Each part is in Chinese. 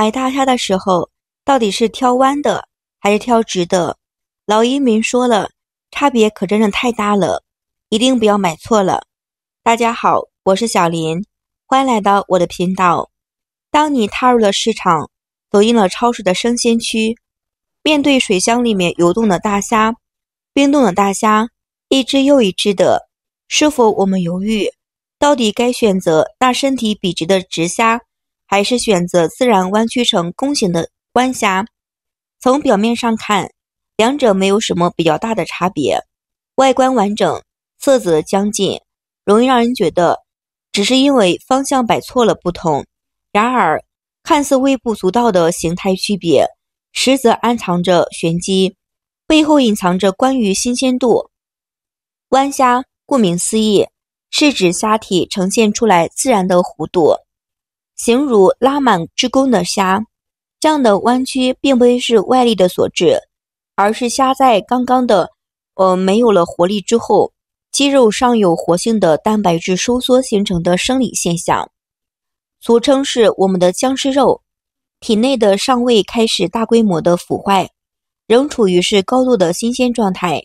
买大虾的时候，到底是挑弯的还是挑直的？老移民说了，差别可真的太大了，一定不要买错了。大家好，我是小林，欢迎来到我的频道。当你踏入了市场，走进了超市的生鲜区，面对水箱里面游动的大虾、冰冻的大虾，一只又一只的，是否我们犹豫，到底该选择大身体笔直的直虾，还是选择自然弯曲成弓形的弯虾？从表面上看，两者没有什么比较大的差别，外观完整，色泽将近，容易让人觉得只是因为方向摆错了不同。然而，看似微不足道的形态区别，实则暗藏着玄机，背后隐藏着关于新鲜度。弯虾顾名思义，是指虾体呈现出来自然的弧度，形如拉满之弓的虾。这样的弯曲并非是外力的所致，而是虾在刚刚的没有了活力之后，肌肉上有活性的蛋白质收缩形成的生理现象，俗称是我们的僵尸肉。体内的尚未开始大规模的腐坏，仍处于是高度的新鲜状态。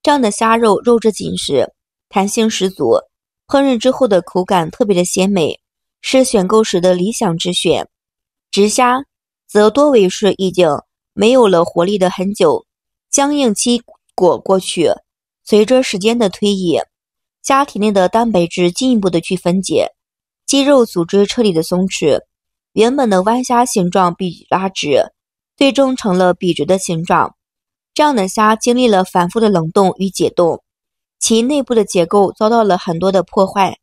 这样的虾肉肉质紧实，弹性十足，烹饪之后的口感特别的鲜美，是选购时的理想之选。直虾则多为是已经没有了活力的很久，僵硬期过去，随着时间的推移，虾体内的蛋白质进一步的去分解，肌肉组织彻底的松弛，原本的弯虾形状被拉直，最终成了笔直的形状。这样的虾经历了反复的冷冻与解冻，其内部的结构遭到了很多的破坏，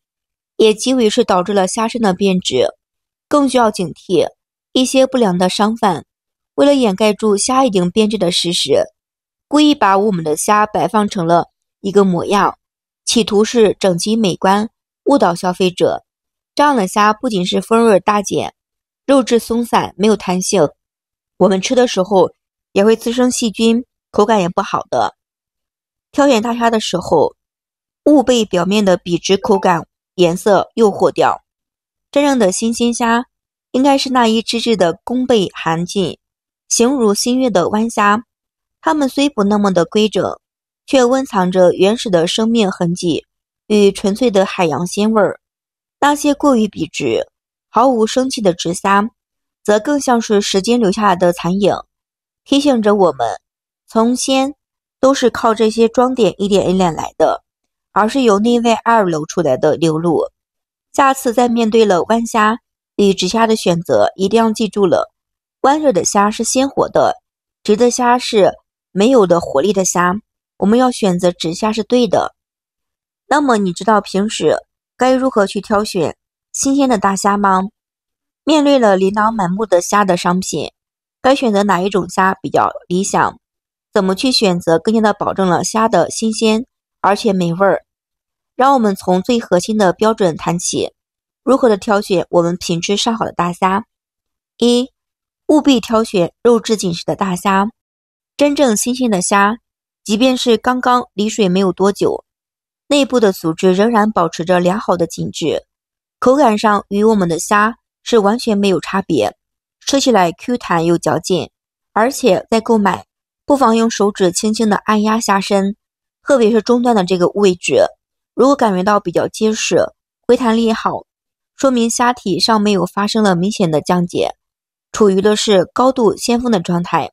也极为是导致了虾身的变质。更需要警惕一些不良的商贩，为了掩盖住虾已经变质的事实，故意把我们的虾摆放成了一个模样，企图是整齐美观，误导消费者。这样的虾不仅是风味大减，肉质松散没有弹性，我们吃的时候也会滋生细菌，口感也不好的。挑选大虾的时候，勿被表面的笔直口感颜色诱惑掉。真正的新鲜虾应该是那一只只的弓背含劲，形如新月的弯虾。它们虽不那么的规整，却温藏着原始的生命痕迹与纯粹的海洋鲜味儿。那些过于笔直毫无生气的直虾，则更像是时间留下来的残影，提醒着我们从鲜都是靠这些装点一点一点来的，而是由内外二流出来的流露。下次在面对了弯虾与直虾的选择，一定要记住了，弯着的虾是鲜活的，直的虾是没有的活力的虾，我们要选择直虾是对的。那么你知道平时该如何去挑选新鲜的大虾吗？面对了琳琅满目的虾的商品，该选择哪一种虾比较理想？怎么去选择更加的保证了虾的新鲜而且美味儿？让我们从最核心的标准谈起，如何的挑选我们品质上好的大虾。一、务必挑选肉质紧实的大虾。真正新鲜的虾，即便是刚刚离水没有多久，内部的组织仍然保持着良好的紧致，口感上与我们的虾是完全没有差别，吃起来 Q 弹又嚼劲。而且在购买，不妨用手指轻轻的按压虾身，特别是中段的这个位置，如果感觉到比较结实，回弹力好，说明虾体尚没有发生了明显的降解，处于的是高度鲜丰的状态。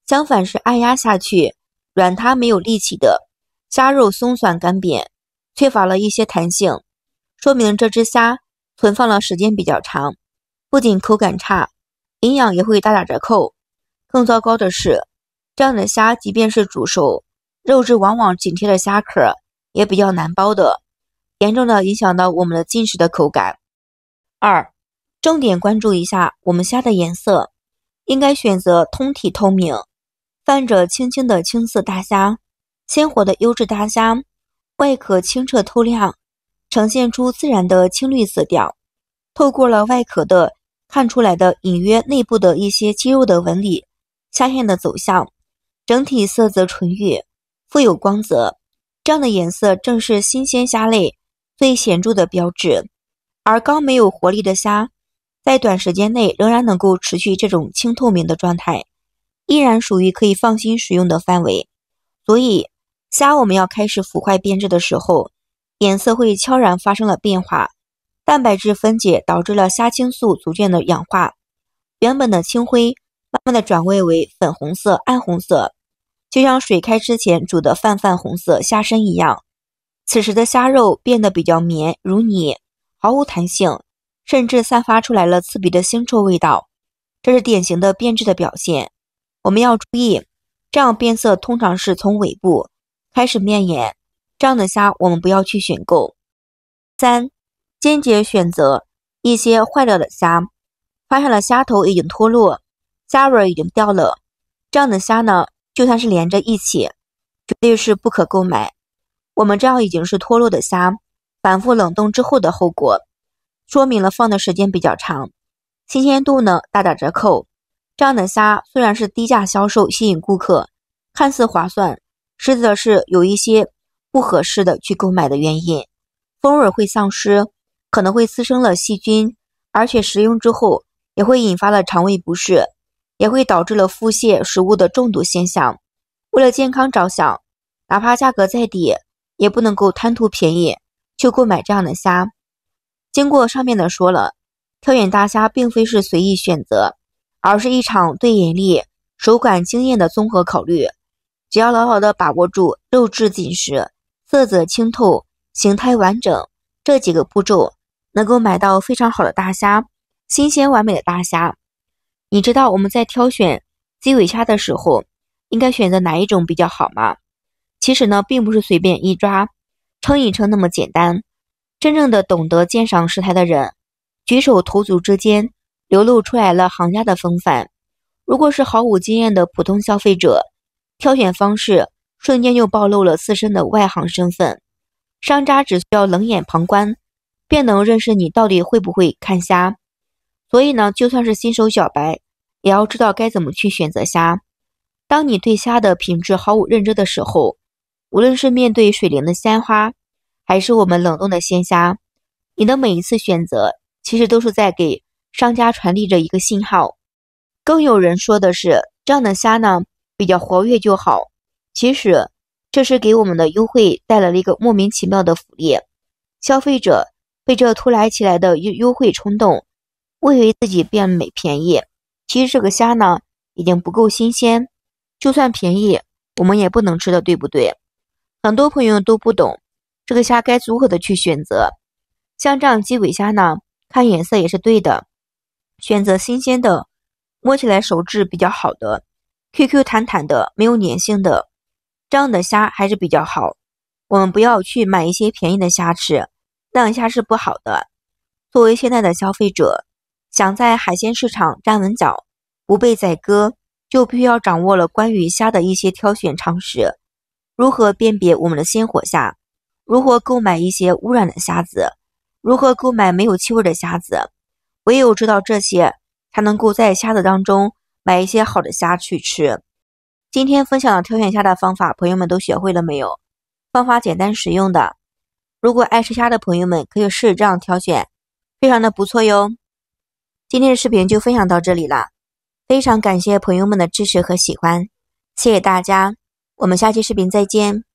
相反是按压下去，软塌没有力气的，虾肉松散干瘪，缺乏了一些弹性，说明这只虾存放了时间比较长，不仅口感差，营养也会大打折扣。更糟糕的是，这样的虾即便是煮熟，肉质往往紧贴着虾壳，也比较难剥的，严重的影响到我们的进食的口感。二、重点关注一下我们虾的颜色，应该选择通体透明，泛着青青的青色大虾。鲜活的优质大虾外壳清澈透亮，呈现出自然的青绿色调，透过了外壳的看出来的隐约内部的一些肌肉的纹理，虾线的走向，整体色泽纯欲，富有光泽。这样的颜色正是新鲜虾类最显著的标志。而刚没有活力的虾在短时间内仍然能够持续这种清透明的状态，依然属于可以放心食用的范围。所以虾我们要开始腐坏变质的时候，颜色会悄然发生了变化，蛋白质分解导致了虾青素逐渐的氧化，原本的青灰慢慢的转为粉红色、暗红色，就像水开之前煮的泛红色虾身一样。此时的虾肉变得比较绵如泥，毫无弹性，甚至散发出来了刺鼻的腥臭味道，这是典型的变质的表现。我们要注意，这样变色通常是从尾部开始面延，这样的虾我们不要去选购。3. 坚决选择一些坏了的虾，发现了虾头已经脱落，虾尾已经掉了，这样的虾呢，就算是连着一起，绝对是不可购买。我们这样已经是脱落的虾，反复冷冻之后的后果，说明了放的时间比较长，新鲜度呢大打折扣。这样的虾虽然是低价销售吸引顾客，看似划算，实则是有一些不合适的去购买的原因，风味会丧失，可能会滋生了细菌，而且食用之后也会引发了肠胃不适，也会导致了腹泻、食物的中毒现象。为了健康着想，哪怕价格再低，也不能够贪图便宜就购买这样的虾。经过上面的说了，挑选大虾并非是随意选择，而是一场对眼力、手感经验的综合考虑。只要牢牢地把握住肉质紧实、色泽清透、形态完整这几个步骤，能够买到非常好的大虾，新鲜完美的大虾。你知道我们在挑选基尾虾的时候，应该选择哪一种比较好吗？其实呢，并不是随便一抓、称一称那么简单。真正的懂得鉴赏食材的人，举手投足之间流露出来了行家的风范。如果是毫无经验的普通消费者，挑选方式瞬间就暴露了自身的外行身份。商家只需要冷眼旁观，便能认识你到底会不会看虾。所以呢，就算是新手小白，也要知道该怎么去选择虾。当你对虾的品质毫无认知的时候，无论是面对水灵的鲜花，还是我们冷冻的鲜虾，你的每一次选择其实都是在给商家传递着一个信号。更有人说的是，这样的虾呢比较活跃就好，其实这是给我们的优惠带来了一个莫名其妙的福利。消费者被这突来其来的优惠冲动，误以为自己变美便宜，其实这个虾呢已经不够新鲜，就算便宜我们也不能吃的，对不对？很多朋友都不懂这个虾该如何的去选择。像这样基尾虾呢，看颜色也是对的，选择新鲜的，摸起来手质比较好的， QQ 弹弹的，没有粘性的，这样的虾还是比较好。我们不要去买一些便宜的虾吃，那样虾是不好的。作为现在的消费者，想在海鲜市场站稳脚，不被宰割，就必须要掌握了关于虾的一些挑选常识。如何辨别我们的鲜活虾，如何购买一些污染的虾子，如何购买没有气味的虾子。唯有知道这些，才能够在虾子当中买一些好的虾去吃。今天分享的挑选虾的方法，朋友们都学会了没有？方法简单实用的，如果爱吃虾的朋友们可以试这样挑选，非常的不错哟。今天的视频就分享到这里了，非常感谢朋友们的支持和喜欢，谢谢大家，我们下期视频再见。